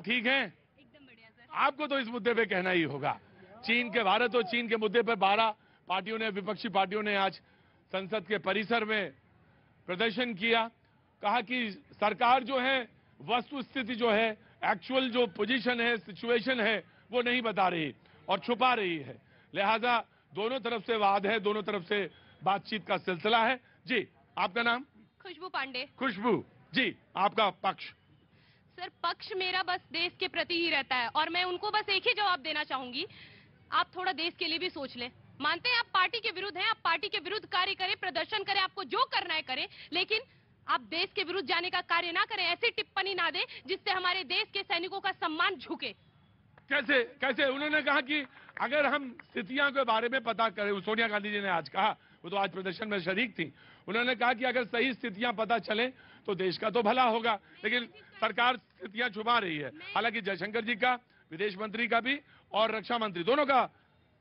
ठीक है, एकदम बढ़िया सर। आपको तो इस मुद्दे पे कहना ही होगा। चीन के भारत और चीन के मुद्दे पर 12 पार्टियों ने, विपक्षी पार्टियों ने आज संसद के परिसर में प्रदर्शन किया। कहा कि सरकार जो है वस्तु स्थिति जो है, एक्चुअल जो पोजीशन है, सिचुएशन है, वो नहीं बता रही और छुपा रही है। लिहाजा दोनों तरफ से वाद है, दोनों तरफ से बातचीत का सिलसिला है। जी, आपका नाम? खुशबू पांडे। खुशबू जी, आपका पक्ष? सर, पक्ष मेरा बस देश के प्रति ही रहता है और मैं उनको बस एक ही जवाब देना चाहूंगी, आप थोड़ा देश के लिए भी सोच लें। मानते हैं आप पार्टी के विरुद्ध हैं, आप पार्टी के विरुद्ध कार्य करें, प्रदर्शन करें, आपको जो करना है करें, लेकिन आप देश के विरुद्ध जाने का कार्य ना करें, ऐसी टिप्पणी ना दें जिससे हमारे देश के सैनिकों का सम्मान झुके। कैसे कैसे? उन्होंने कहा कि अगर हम स्थितियों के बारे में पता करें, सोनिया गांधी जी ने आज कहा, वो तो आज प्रदर्शन में शरीक थी, उन्होंने कहा कि अगर सही स्थितियां पता चले तो देश का तो भला होगा, लेकिन सरकार स्थितियां छुपा रही है। हालांकि जयशंकर जी का, विदेश मंत्री का भी और रक्षा मंत्री दोनों का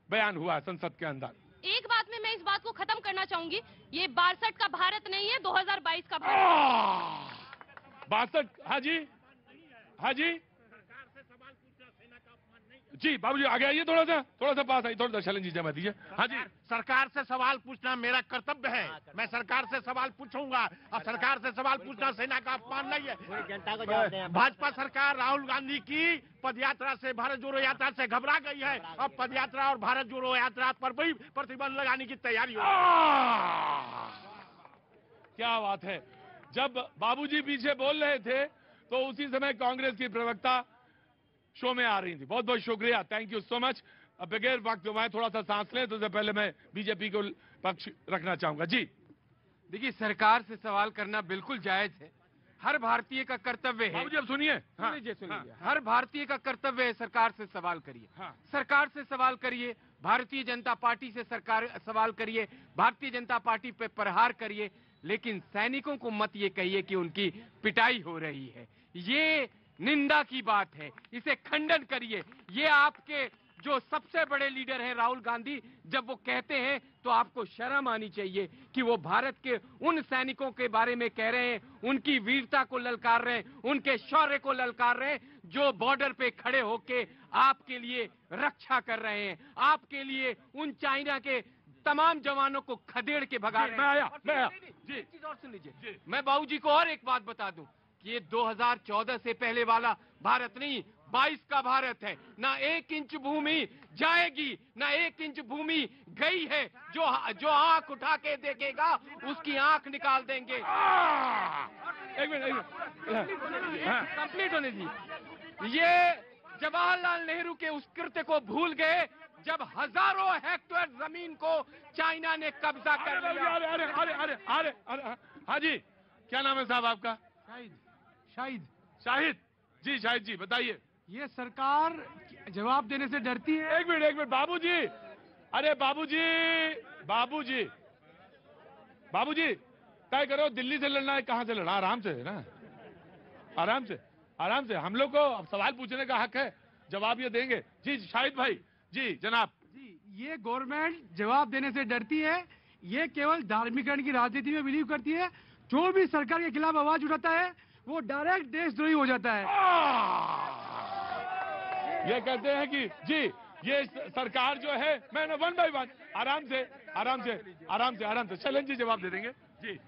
बयान हुआ है संसद के अंदर। एक बात में मैं इस बात को खत्म करना चाहूंगी, ये 62 का भारत नहीं है, 2022 का भारत। 62? हाँ जी, हाँ जी जी, बाबूजी आगे आइए, थोड़ा सा पास आइए, थोड़ा सा शैलेंद्र जी जमा दीजिए। हाँ जी, सरकार से सवाल पूछना मेरा कर्तव्य है, मैं सरकार से सवाल पूछूंगा और सरकार से सवाल पूछना सेना का अपमान नहीं है। जनता को जवाब दें। भाजपा सरकार राहुल गांधी की पदयात्रा से, भारत जोड़ो यात्रा से घबरा गई है और पदयात्रा और भारत जोड़ो यात्रा पर भी प्रतिबंध लगाने की तैयारी हो। क्या बात है। जब बाबूजी पीछे बोल रहे थे तो उसी समय कांग्रेस की प्रवक्ता शो में आ रही थी। बहुत बहुत शुक्रिया, थैंक यू सो मच। अब बगैर वक्त मैं थोड़ा सा सांस लें तो उससे पहले मैं बीजेपी को पक्ष रखना चाहूंगा। जी, देखिए, सरकार से सवाल करना बिल्कुल जायज है, हर भारतीय का कर्तव्य है। बाबूजी अब सुनिए, सुनिए, हर भारतीय का कर्तव्य है, सरकार से सवाल करिए। हाँ। सरकार से सवाल करिए, भारतीय जनता पार्टी से सरकार सवाल करिए, भारतीय जनता पार्टी पे प्रहार करिए, लेकिन सैनिकों को मत ये कहिए कि उनकी पिटाई हो रही है। ये निंदा की बात है, इसे खंडन करिए। ये आपके जो सबसे बड़े लीडर हैं राहुल गांधी, जब वो कहते हैं तो आपको शर्म आनी चाहिए कि वो भारत के उन सैनिकों के बारे में कह रहे हैं, उनकी वीरता को ललकार रहे हैं, उनके शौर्य को ललकार रहे हैं, जो बॉर्डर पे खड़े होके आपके लिए रक्षा कर रहे हैं, आपके लिए उन चाइना के तमाम जवानों को खदेड़ के भगा रहे हैं। मैं आया। जी, एक चीज और सुन लीजिए, मैं बाबूजी को और एक बात बता दूं कि ये 2014 से पहले वाला भारत नहीं, 22 का भारत है। ना 1 इंच भूमि जाएगी, ना 1 इंच भूमि गई है। जो आंख उठा के देखेगा उसकी आंख निकाल देंगे। एक मिनट कंप्लीट होने दी। ये जवाहरलाल नेहरू के उस कृत्य को भूल गए जब हजारों हेक्टेयर जमीन को चाइना ने कब्जा कर लिया। अरे हाँ जी, क्या नाम है साहब आपका? शाहिद जी, शाहिद जी बताइए। ये सरकार जवाब देने से डरती है। एक मिनट बाबूजी, अरे बाबूजी तय करो, दिल्ली से लड़ना है, कहां से लड़ना? आराम से है ना, आराम से। हम लोग को अब सवाल पूछने का हक है, जवाब ये देंगे। जी शाहिद भाई, जी जनाब। जी, ये गवर्नमेंट जवाब देने से डरती है, ये केवल धार्मिकरण की राजनीति में बिलीव करती है। जो भी सरकार के खिलाफ आवाज उठाता है वो डायरेक्ट देशद्रोही हो जाता है। ये कहते हैं कि जी ये सरकार जो है, मैंने 1 बाय 1 आराम से शैलेंद्र जी जवाब दे देंगे। जी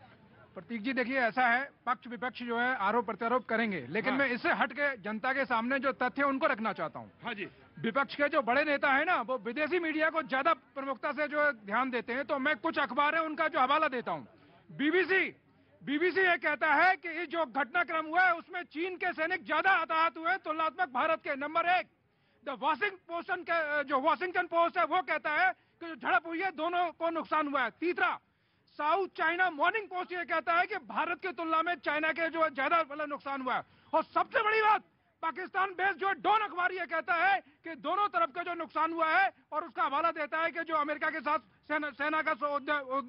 प्रतीक जी, देखिए ऐसा है, पक्ष विपक्ष जो है आरोप प्रत्यारोप करेंगे, लेकिन मैं इससे हट के जनता के सामने जो तथ्य उनको रखना चाहता हूँ। हाँ जी, विपक्ष के जो बड़े नेता है ना, वो विदेशी मीडिया को ज्यादा प्रमुखता से जो ध्यान देते हैं, तो मैं कुछ अखबार है उनका जो हवाला देता हूँ। बीबीसी ये कहता है कि ये जो घटनाक्रम हुआ है उसमें चीन के सैनिक ज्यादा हताहत हुए तुलनात्मक भारत के। नंबर 1, वॉशिंगटन पोस्ट है, वो कहता है कि जो झड़प हुई है दोनों को नुकसान हुआ है। तीसरा, साउथ चाइना मॉर्निंग पोस्ट ये कहता है कि भारत की तुलना में चाइना के जो ज्यादा मतलब नुकसान हुआ है। और सबसे बड़ी बात, पाकिस्तान बेस्ड जो डॉन अखबार ये कहता है कि दोनों तरफ का जो नुकसान हुआ है, और उसका हवाला देता है कि जो अमेरिका के साथ सेना का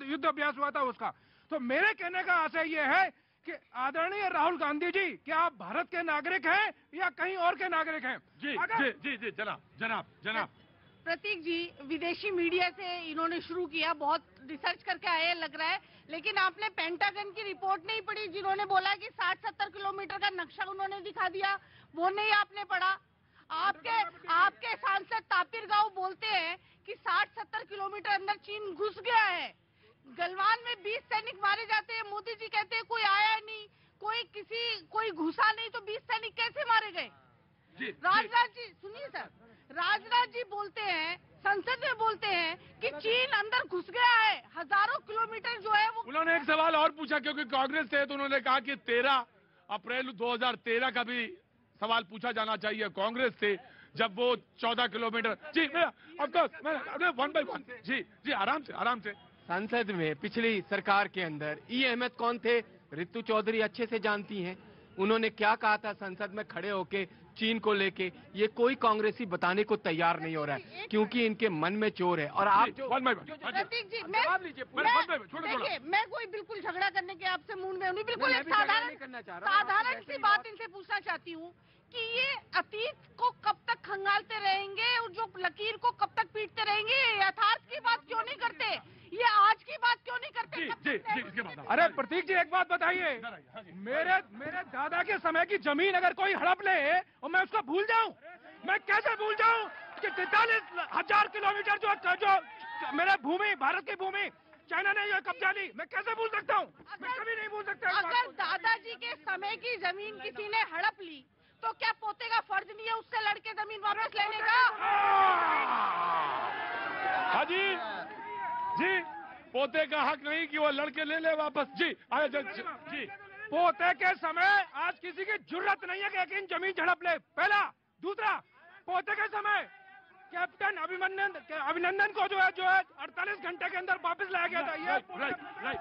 युद्ध अभ्यास हुआ था उसका। तो मेरे कहने का आशय ये है कि आदरणीय राहुल गांधी जी, क्या आप भारत के नागरिक हैं या कहीं और के नागरिक हैं? जी जनाब प्रतीक जी, विदेशी मीडिया से इन्होंने शुरू किया, बहुत रिसर्च करके आए लग रहा है, लेकिन आपने पेंटागन की रिपोर्ट नहीं पढ़ी जिन्होंने बोला कि 60-70 किलोमीटर का नक्शा उन्होंने दिखा दिया, वो नहीं आपने पढ़ा। आपके सांसद तापिर गांव बोलते हैं कि 60-70 किलोमीटर अंदर चीन घुस गया है। गलवान में 20 सैनिक मारे जाते हैं, मोदी जी कहते हैं कोई आया नहीं, कोई घुसा नहीं, तो 20 सैनिक कैसे मारे गए? राजनाथ जी सुनिए सर, राजनाथ जी बोलते हैं, संसद में बोलते हैं कि चीन अंदर घुस गया है, हजारों किलोमीटर जो है वो। उन्होंने एक सवाल और पूछा, क्योंकि कांग्रेस से, तो उन्होंने कहा कि 13 अप्रैल 2013 का भी सवाल पूछा जाना चाहिए कांग्रेस से, जब वो 14 किलोमीटर। जी मैं वन बाय वन, जी आराम से। संसद में पिछली सरकार के अंदर अहमद कौन थे, रितु चौधरी अच्छे से जानती हैं। उन्होंने क्या कहा था संसद में खड़े होके चीन को लेके, ये कोई कांग्रेसी बताने को तैयार नहीं हो रहा है, क्योंकि इनके मन में चोर है। और आप जो प्रतीक जी, मैं कोई बिल्कुल झगड़ा करने के आपसे मूड में नहीं, बिल्कुल एक साधारण सी बात इनसे पूछना चाहती हूँ कि ये अतीत को कब तक खंगालते रहेंगे और जो लकीर को कब तक पीटते रहेंगे? यथार्थ की बात क्यों नहीं करते? ये आज की बात क्यों नहीं करते? अरे प्रतीक जी, एक बात बताइए, मेरे दादा के समय की जमीन अगर कोई हड़प ले और मैं उसको भूल जाऊं, मैं कैसे भूल जाऊं कि 43,000 किलोमीटर जो मेरे भूमि, भारत की भूमि चाइना ने ये कब्जा ली, मैं कैसे भूल सकता हूं? मैं कभी नहीं भूल सकता। अगर दादाजी के समय की जमीन किसी ने हड़प ली, तो क्या पोते का फर्ज नहीं है उससे लड़के जमीन वापस लेने का? हाँ जी, पोते का हक नहीं कि वो लड़के ले ले वापस। जी पोते के समय आज किसी की जुर्रत नहीं है कि एक इंच जमीन झड़प ले, पहला। दूसरा, पोते के समय कैप्टन अभिनंदन को जो है 48 घंटे के अंदर वापस लाया गया था। ये राइट